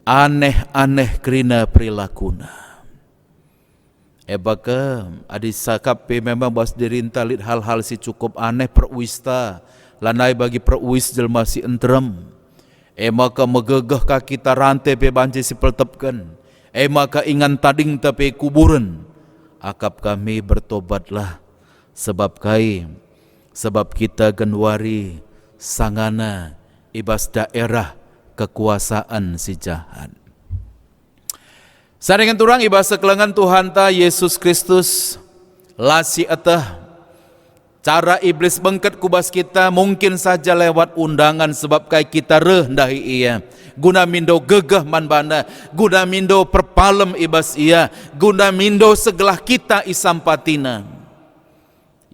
Aneh-aneh kerina perilakuna. Baka adi sakape memang bas dirintalit hal-hal si cukup aneh perwista. Lanai bagi perwis jelma si entrem. Maka megegah ka kita rantai pe banci si peltepkan. Maka ingan tading tapi kuburan. Akap kami bertobatlah. Sebab kita genwari sangana ibas daerah kekuasaan si jahat. Saringan turang ibas sekelengan Tuhan ta Yesus Kristus lasi atah. Cara iblis bengket kubas kita mungkin saja lewat undangan sebab kai kita rendahi ia. Guna mindo gegah manbana, guna mindo perpalem ibas ia, guna mindo segelah kita isampatina.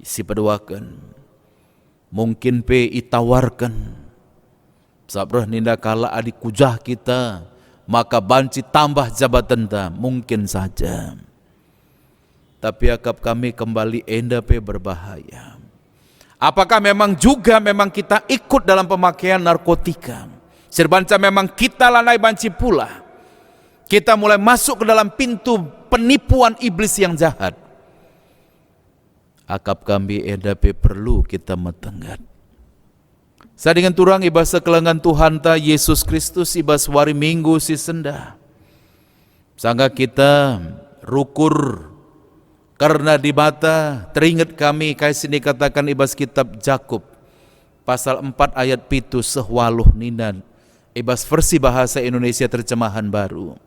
Si peduakan, mungkin pe itawarkan. Sabrah ninda kala adik kujah kita, maka banci tambah jabatan ta, mungkin saja. Tapi akap kami kembali enda pe berbahaya. Apakah memang kita ikut dalam pemakaian narkotika? Serbanca memang kita lanai banci pula. Kita mulai masuk ke dalam pintu penipuan iblis yang jahat. Akap kami edape perlu kita metenggat. Sadingan turang ibas sekelengan Tuhan ta Yesus Kristus ibas wari minggu si senda. Sangga kita rukur karena di mata teringat kami kai sini katakan ibas kitab Jakub pasal 4 ayat 7 sehwaluh ninan ibas versi bahasa Indonesia terjemahan baru.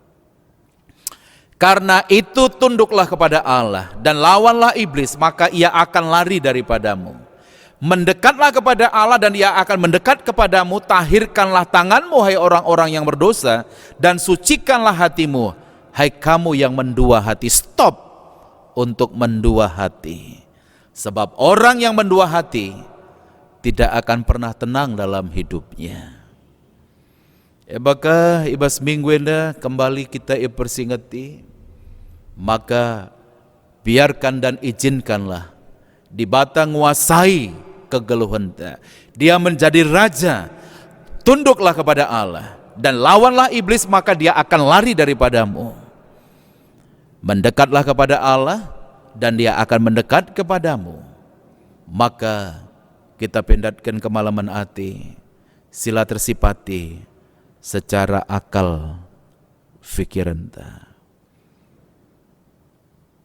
Karena itu tunduklah kepada Allah dan lawanlah iblis, maka ia akan lari daripadamu. Mendekatlah kepada Allah dan ia akan mendekat kepadamu. Tahirkanlah tanganmu hai orang-orang yang berdosa dan sucikanlah hatimu hai kamu yang mendua hati. Stop untuk mendua hati. Sebab orang yang mendua hati tidak akan pernah tenang dalam hidupnya. Maka ibas minggu enda kembali kita persingati. Maka biarkan dan izinkanlah dibata nguasai kegeluhan. Dia menjadi raja. Tunduklah kepada Allah dan lawanlah iblis, maka dia akan lari daripadamu. Mendekatlah kepada Allah dan dia akan mendekat kepadamu. Maka kita pendatkan kemalaman hati, sila tersipati secara akal fikiran ta.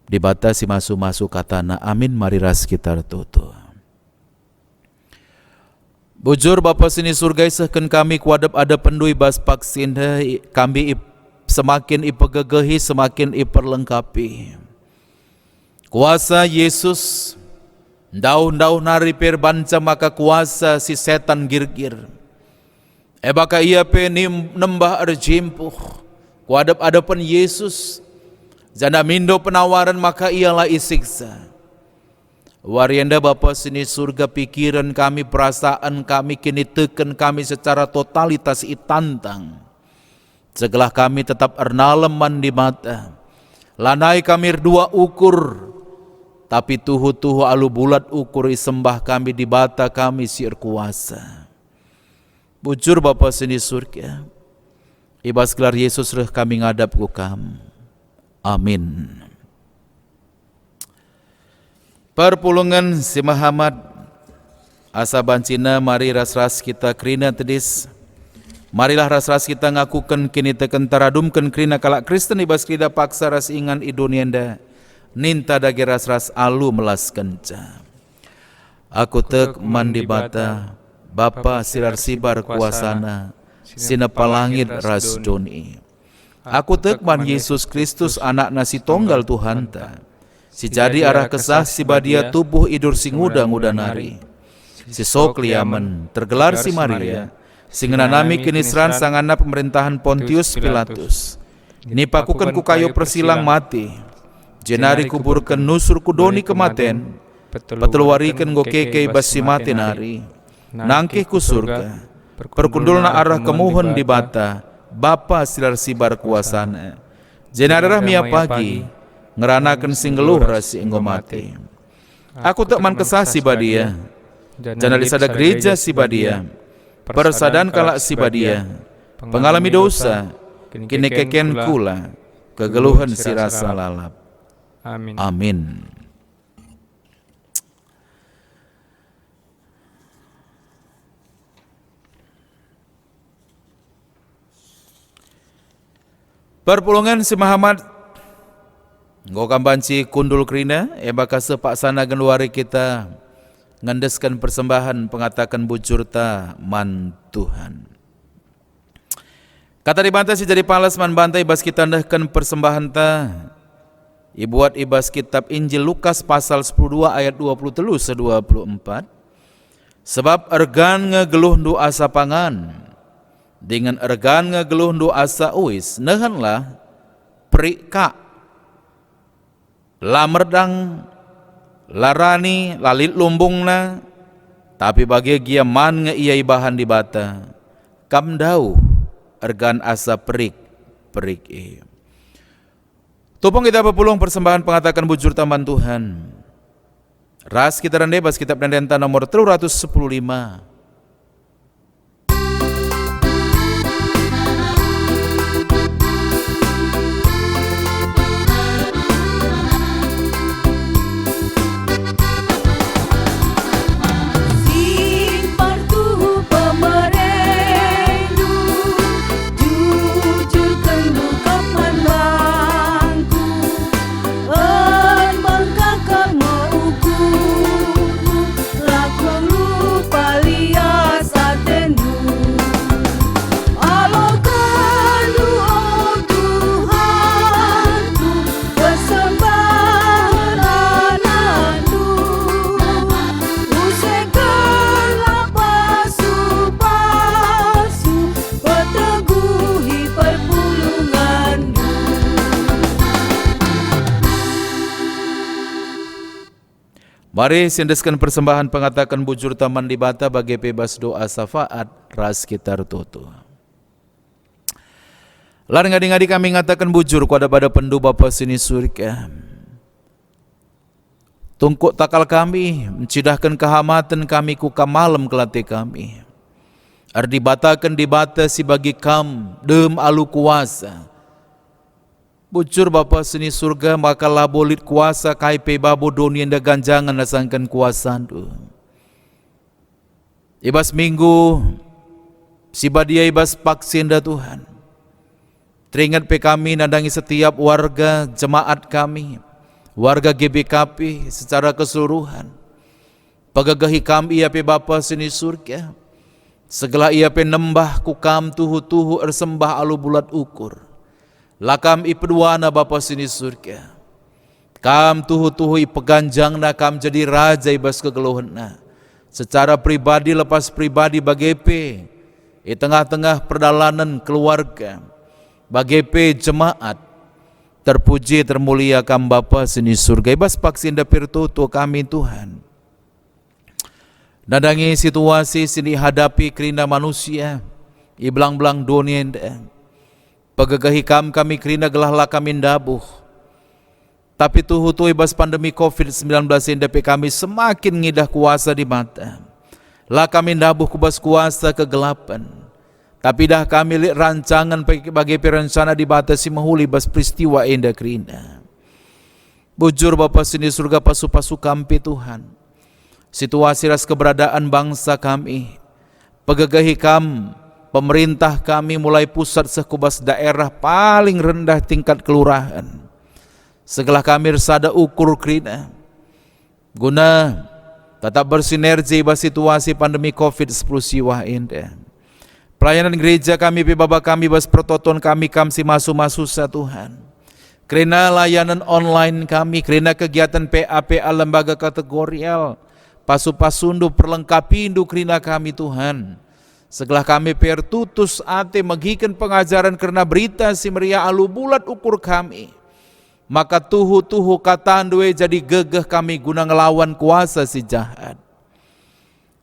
Dibatasi masuk-masuk katana amin mari ras kita tutu. Bujur Bapa sini surga isahkan kami kuadap ada pendui bas vaksin kami semakin ipegegehi, semakin iperlengkapi. Kuasa Yesus daun-daun hari perbanca maka kuasa si setan girgir. Baka ia penim nembah arjimpuh. Kuadap adapan Yesus jana mindo penawaran maka ialah isiksa. Warianda Bapa sini surga pikiran kami, perasaan kami kini teken kami secara totalitas itantang. Segelah kami tetap ernaleman di mata. Lanai kami dua ukur. Tapi tuhu-tuhu alu bulat ukur isembah kami di bata kami siar kuasa. Bujur Bapa sini surga. Ibas gelar Yesus reh kami ngadap ku kam. Amin. Perpulungan si Muhammad asa bancina mari ras-ras kita krina tedis. Marilah ras-ras kita ngakukan kini teken taradumkan krina kalak Kristen ibas krida paksa ras ingan idunianda ninta dagi ras-ras alu melas kenca. Aku tek mandi bata Bapa silar sibar kuasana sina palangit ras doni. Aku tek man Yesus Kristus anak nasi tonggal Tuhan ta. Si jadi arah kesah si badia tubuh idur si nguda-nguda nari. Si sok liamen tergelar si Maria. Si ngenanami kinisran sangana pemerintahan Pontius Pilatus. Ini pakukan ku kayu persilang mati. Jenari kuburkan nusur kudoni kematen. Petulwarikan go keke basi mati nari. Nangkih ku surga. Perkundulna arah kemuhun di bata. Bapa silar sibar kuasana. Jenarah mia pagi. Ngeranakan singgeluh rasi enggo mati. Aku tak man kesah si badia. Jangan disada gereja si badia. Persadan kalak si badia. Pengalami dosa. Kini keken kula. Kegeluhan si rasa lalap. Amin. Amin. Perpulungan si Muhammad Ngokam banci kundul krina baka sepak sana geluari kita ngandeskan persembahan pengatakan bujur ta man Tuhan. Kata dibantai si jadi palas man bantai bas kita ndahkan persembahan ta. Ibuat ibas kitab Injil Lukas pasal 12 ayat 23-24. Sebab ergan ngegeluh ndu asa pangan. Dengan ergan ngegeluh ndu asa uis. Nehanlah perika. Lamerdang larani lalit lumbungna. Tapi bagi gia man nge iya ibahan di bata. Kam dau ergan asa perik e. Tupung kita berpulung persembahan pengatakan bujur taman Tuhan. Ras kita rendebas kitab Dendenta nomor 315. Mari sindeskan persembahan pengatakan bujur taman di bata bagi bebas doa syafaat ras kitar tutu. Lar ngadi-ngadi kami ngatakan bujur kepada pada pendu Bapa sini surga. Tungkuk takal kami, mencidahkan kehamatan kami ku kamalem kelate kami. Ardi batakan di bata si bagi kam dem alu kuasa. Bujur Bapa seni surga maka labolit kuasa kaipe babu dunia nda ganjangan nasangkan kuasa tu. Ibas minggu si badia ibas paksin dah Tuhan. Teringat pe kami nandangi setiap warga jemaat kami, warga GBKP secara keseluruhan. Pagagahi kami ia pe Bapa seni surga. Segala ia pe nembah kukam tuhu-tuhu ersembah alu bulat ukur. Lakam ipeduana Bapa sini surga. Kam tuhu-tuhu ipeganjang na kam jadi raja ibas kegeluhan na. Secara pribadi lepas pribadi bagepe. Di tengah-tengah perdalanan keluarga. Bagepe jemaat. Terpuji termulia kam Bapa sini surga. Ibas paksin dapir tutu kami Tuhan. Nadangi situasi sini hadapi kerina manusia. Iblang-belang dunia nda. Pagagahi kami kerina gelahlah kami dabuh. Tapi tuhu ibas pandemi COVID-19 indapi kami semakin ngidah kuasa di mata. Lah kami dabuh kubas kuasa kegelapan. Tapi dah kami lihat rancangan bagi perencana dibatasi mahuli bas peristiwa indah kerina. Bujur Bapa sini surga pasu-pasu kampi Tuhan. Situasi ras keberadaan bangsa kami. Pagagahi kami. Pemerintah kami mulai pusat sekubas daerah paling rendah tingkat kelurahan. Segala kami resada ukur krina. Guna tetap bersinergi bas situasi pandemi COVID-19 siwah indah. Pelayanan gereja kami, baba kami, bas prototon kami si masu-masu sa Tuhan. kerana layanan online kami, kerana kegiatan PA lembaga kategorial, pasu-pasundu perlengkapi indu kerana kami Tuhan. Segala kami pertutus ate magikan pengajaran kerana berita si meria alu bulat ukur kami. Maka tuhu-tuhu katandue jadi gegeh kami guna ngelawan kuasa si jahat.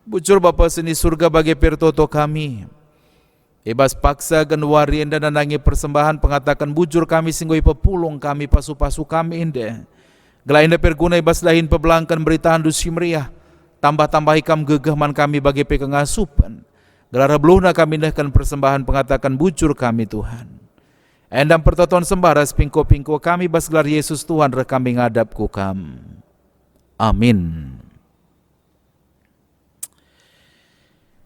Bujur Bapa seni surga bagi pertoto kami. Ibas paksa genwari enda nanangi persembahan pengatakan bujur kami singgoi pepulung kami pasu-pasu kami enda. Gelainda perguna ibas lain pebelangkan berita handu si meria. Tambah-tambah ikam gegeh man kami bagi pekengasupan. Gelara beluhna kami nehkan persembahan pengatakan bujur kami Tuhan. Endam pertoton sembaras pingko-pingko kami bas gelar Yesus Tuhan reh kami ngadap ku kam. Amin.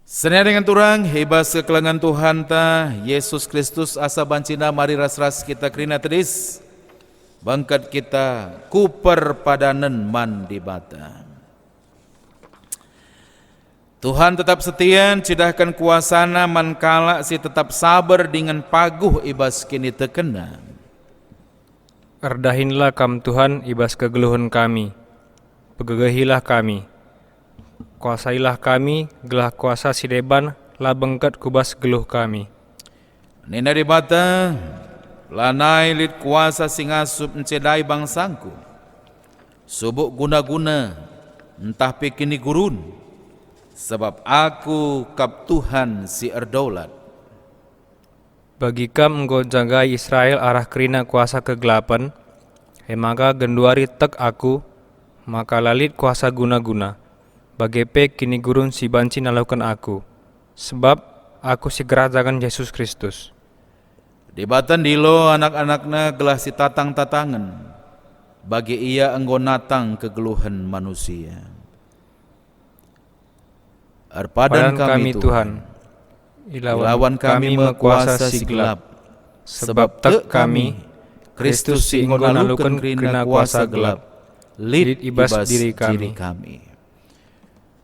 Senang dengan turang hebas kekelangan Tuhan ta Yesus Kristus asa bancina mari ras-ras kita kerina tedis. Bangkat kita kuper padanan man di bata. Tuhan tetap setia, cidahkan kuasana mankala si tetap sabar dengan paguh ibas kini tekena. Erdahinlah kam Tuhan ibas kegeluhan kami, pegegehilah kami. Kuasailah kami, gelah kuasa si deban, lah bengkat kubas geluh kami. Nina di bata, lanai lid kuasa singasup encedai bangsangku. Subuk guna-guna, entah pekini gurun. Sebab aku kap Tuhan si erdaulat. Bagi kam engkau jagai Israel arah kerina kuasa kegelapan, hemaga genduari tek aku, maka lalit kuasa guna-guna. Bagi pek kini gurun si banci nalakukan aku, sebab aku si gerajakan Yesus Kristus. Dibatan dilo anak-anakna gelah si tatang-tatangan, bagi ia engkau natang kegeluhan manusia. Arpadan kami Tuhan, ilawan kami mekuasa si gelap, sebab tek kami, Kristus si engkau nalukan kerina kuasa gelap, lid ibas diri kami.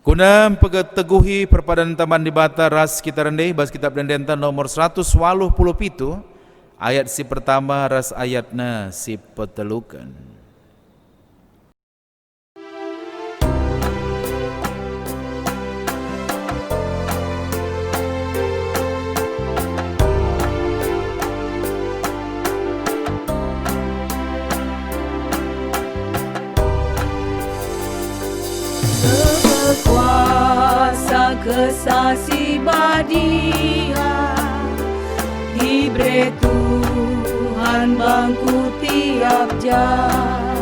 Kuna pegeteguhi perpadan taman di bata ras kita rendai, bas kitab Dendenta nomor 187, ayat si pertama ras ayatna si petelukan. Kuasa kesasi badia diberi Tuhan bangku tiap jam.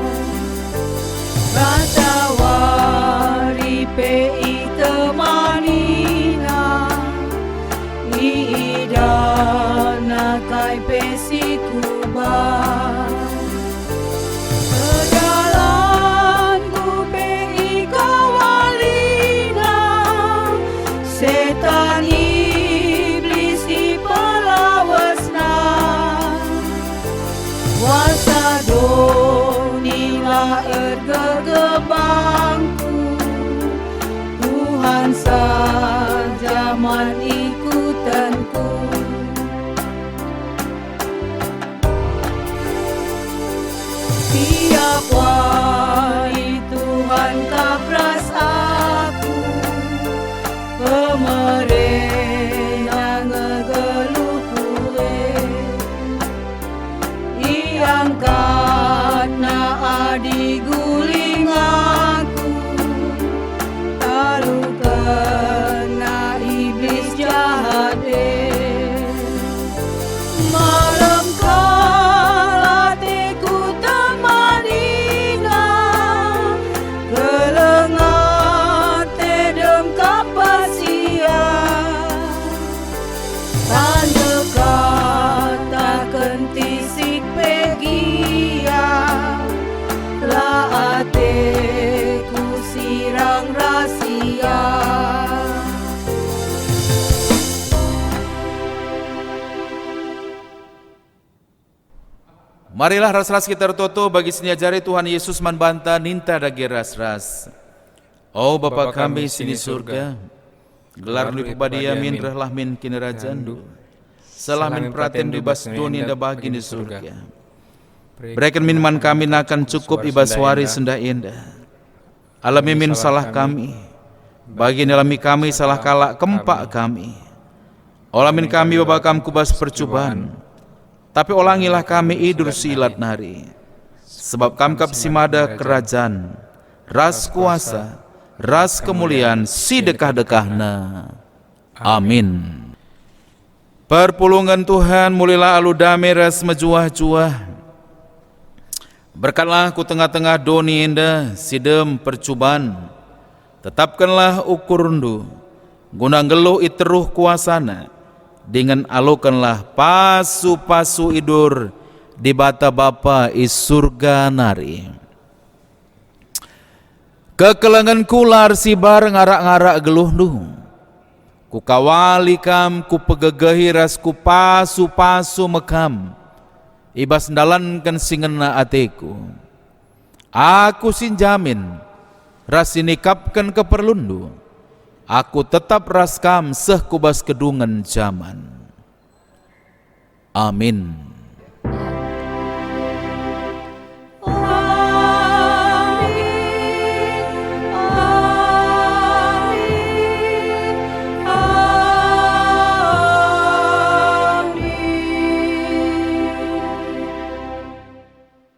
Rasa wari pei temanina iidana kai pesi kubah. Setan iblis ipalawasna wasa donilah ergegebangku Tuhan saja man ikutanku. Tiap hari Tuhan kapras aku pemerintah ngegeluh kue iangkat na adi guling aku lalu kena iblis jahat malam kala teku temanina kelengat tedem kapasia tanda katakan tisik pegia la ateku sirang rahasia. Marilah ras-ras kita toto bagi seni ajari Tuhan Yesus manbanta ninta dagi ras-ras. Oh Bapa kami sini surga, gelar lu kebadia min rahlah min kinerajan du. Salah min praten du bas dunia da bagi di surga. Berikan minuman kami nakan cukup ibas wari sendah indah. Alami min salah kami. Bagi nilami kami salah kalak kempak kami. Olamin kami babakam kubas percobaan. Tapi olangilah kami idur silat nari. Sebab kamkap simada kerajaan, ras kuasa, ras kemuliaan si dekah-dekahna. Amin. Perpulungan Tuhan mulilah alu damai ras mejuah-juah. Berkatlah ku tengah-tengah doni indah sidem percobaan. Tetapkanlah ukur rundu, guna geluh iteruh kuasana. Dengan alukanlah pasu-pasu idur di bata bapa i surga nari. Kekelengan kular sibar ngarak-ngarak geluh nu. Ku kawali kam, ku pegegehi ras ku pasu-pasu mekam. Ibas ndalankan singena atiku. Aku sinjamin ras inikapkan keperlundu. Aku tetap raskam seh kubas kedungan zaman. Amin.